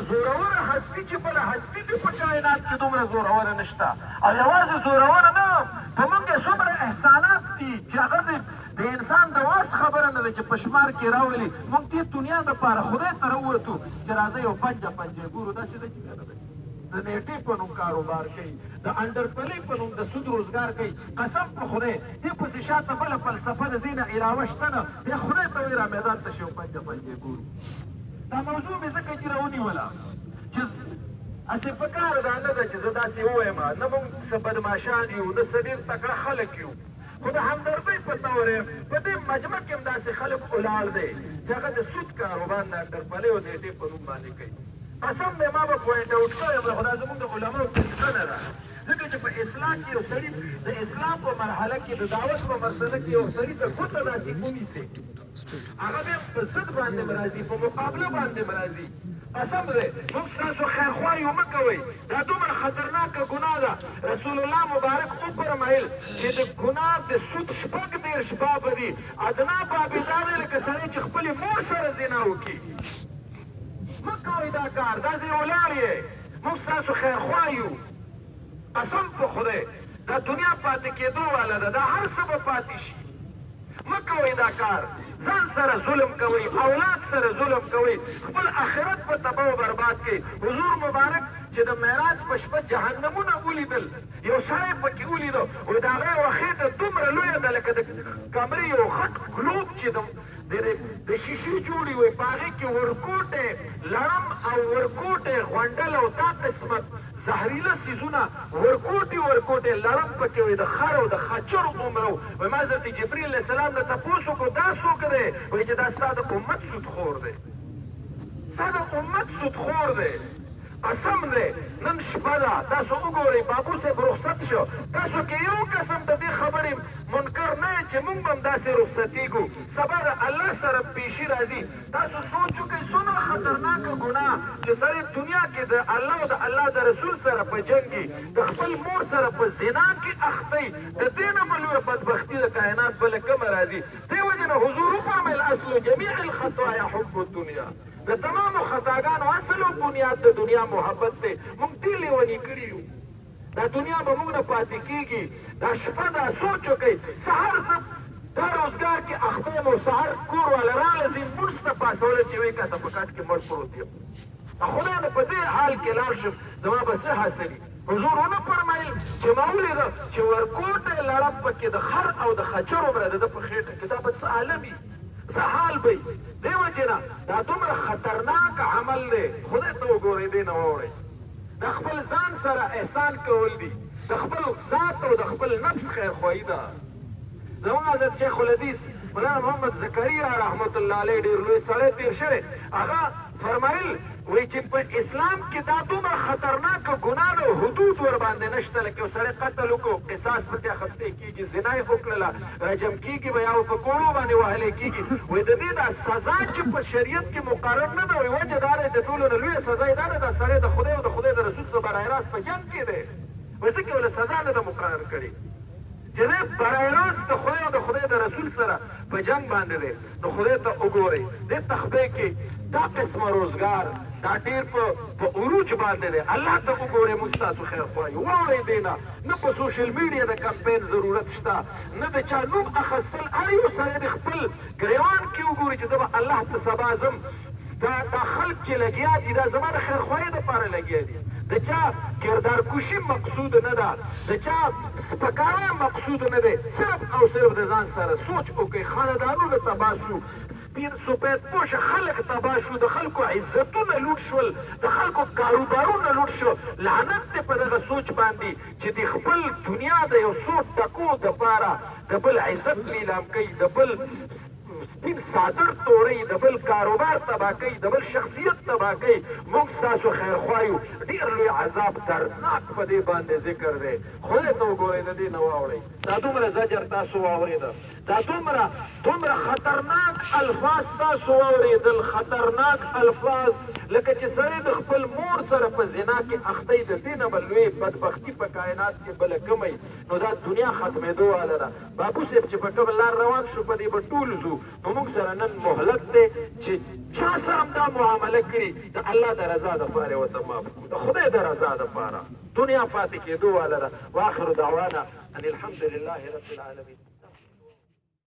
زوروره هستي چې بله هستي دې په کائنات کې دومره زوروره نشته او یوازې زوروره نه په موږ کې څومره احسانات دي چې هغه د انسان د واس خبره نه ده چې په شمار کې راولي موږ دې دنیا دپاره خدای ته راووتو چې راځئ یو پنجه پنجه ګورو داسې ده چې که نه ده د نیټې په نوم کاروبار کوي د انډرپلۍ په نوم د سود روزګار کوي قسم په خدای دې پسې شاته بله فلسفه د دې نه علاوه شته نه بیا خدای ته وایي را میدان ته شي یو پنجه پنجې ګورو دا موضوع مې ځکه چې راونیوله چې هسې په کار دا نه ده چې زه داسې ووایم نه موږ څه بدماشان یو نه څه ډېر تکړه خلک یو خو د همدردۍ په طور په دې مجمع کې هم داسې خلک ولاړ دی چې هغه د سود کاروبار د انډرپلۍ او نیټې په نوم باندې کوي قسم دی ما به پوینټ اوټ کړی خو دا زموږ د علماو طریقه نه ده ځکه چې په اسلام کې یو سړي د اسلام په مرحله کې د دعوت په مرحله کې یو سړي ته ګوته داسې ونیسي هغه بیا په ضد باندې راځي په مقابله باندې راځي قسم دی موږ ستاسو خیرخواهي مه کوئ دا دومره خطرناکه ګناه ده رسول الله مبارک وفرمایل چې د ګناه د سود 14 بابه دي ادنا باب یې دا دی لکه سړی چې خپلې مور سره زنا وکړي مه کوئ دا کار داسې ولاړ یې موږ ستاسو خیرخواه یو قسم په خدای دا دنیا پاتې کېدو واله ده دا هر څه به پاتې شي مه کوئ دا کار ځان سره ظلم کوئ اولاد سره ظلم کوئ خپل آخرت په تباه و برباد کوئ حضور مبارک چې د معراج په شپه جهنمونه ولیدل یو سړی پکې ولیده وایي د هغې یوه خېټه دومره لویه ده لکه د کمرې یو خټ ګلوب چې د شیشې جوړې وي په هغې کې ورکوټې لړم او ورکوټې غونډل او دا قسمت زهریله څیزونه ورکوټې لړم پکې وي د خر او د خچر عمره وایي ما حضرت جبریل علیه السلام نه تپوس وکړو دا څوک دی وایي چې دا ستا د امت سودخور دی ستا د امت سودخور دی قسم دی نن شپه ده تاسو وګورئ بابو صاحب رخصت شو تاسو کې یو قسم د دې خبرې منکر نه یې چې موږ به هم داسې رخصتېږو سبا د الله سره پیشي راځي تاسو سوچ وکئ څومره خطرناکه ګناه چې سړی دنیا کې د الله او د الله د رسول سره په جنګي د خپل مور سره په زنا کې اختی د دې نه به لویه بدبختي د کائنات بله کومه راځي دې وجې نه حضور وفرمیل اصل جمیع الخطایا حب الدنیا د تمامو خطاګانو اصل او بنیاد د دنیا محبت دی موږ دې لیوني کړي یو دا دنیا به موږ نه پاتې کېږي دا شپه دا سوچ وکئ سهار زه دا روزګار کې اخته یم او سهار کور والا راله ځي مونځ ته پاسولی چې وایي که ته په کټ کې مړ پروت یم خدای نه په دې حال کې لاړ شم زما به څه حاصلي حضور ونه فرمایل چې ما ولیده چې ورکوټی لړم پکې د خر او د خچر عمره د ده په خېټه کې دا به څه عالم وي څه حال به دې وجې نه دا دومره خطرناک عمل دی خدای ته وګورئ دې نه واوړئ د خپل ځان سره احسان کول دي د خپل ذات او د خپل نفس خیرخواهي ده زموږ حضرت شیخ الحدیث مولانا محمد زکریا رحمت الله علیه ډېر لوی سړی تېر شوی هغه فرمایل وایي چې په اسلام کې دا دومره خطرناکه ګناه ده حدود ورباندې نشته لکه یو سړی قتل وکړو قصاص پکې اخیستی کېږي زنا یې وکړله رجم کېږي به یا په کوړو باندې وهلی کېږي وایي د دې دا سزا چې په شریعت کې مقرر نه ده وایي وجه دا دی د ټولو نه لویه سزا یې دا ده دا سړی د خدای او د خدای د رسول سره براې راست په جنګ کې دی وایي ځکه یې له سزا نه ده مقرر کړې چې دی براې راست د خدای او د خدای د رسول سره په جنګ باندې دی نو خدای ته وګورئ دې تخبې کې دا قسمه روزګار دا ډېر په عروج باندې دی الله ته وګورئ موږ ستاسو خیرخواهي واورئ دې نه نه په سوشل میډیا د کمپین ضرورت شته نه د چا نوم اخیستل هر یو سړی د خپل ګریوان کې وګوري چې زه به الله ته سبا ځم دا خلک چې لګیا دي دا زما د خیرخواهۍ دپاره لګیا دي د چا کردار کشي مقصود نه ده د چا سپکاوی مقصود نه دی صرف او صرف د ځان سره سوچ وکړئ خاندانونه تباه شو سپین سپید پوشه خلک تباه شو د خلکو عزتونه لوټ شول د خلکو کاروبارونه لوټ شو لعنت دی په دغه سوچ باندې چې د خپل دنیا د یو څو ټکو دپاره د بل عزت نیلام کوي د بل سپین صادر توړئ د بل کاروبار تباه کوي د بل شخصیت تباه کوي موږ ستاسو خیرخواه یو ډېر لوی عذاب دردناک په دې باندې ذکر دی خدای ته وګورئ د دې نه واوړئ دا دومره زجر تاسو واورېده دا دومره خطرناک الفاظ تاسو واورېدل خطرناک الفاظ لکه چې سړی د خپل مور سره په زنا کې اختی د دې نه به لوی بدبختي په کائنات کې بله کومئ نو دا دنیا ختمېدو واله ده بابو صاحب چې په کومه لار روان شو په دې به ټول ځو نو موږ سره نن مهلت دی چې چا سره هم دا معامله کړي د الله د رضا دپاره یې ورته معاف کړو د خدای د رضا دپاره دنیا پاتې کېدو واله ده واخر دعوانا ان الحمد لله رب العالمین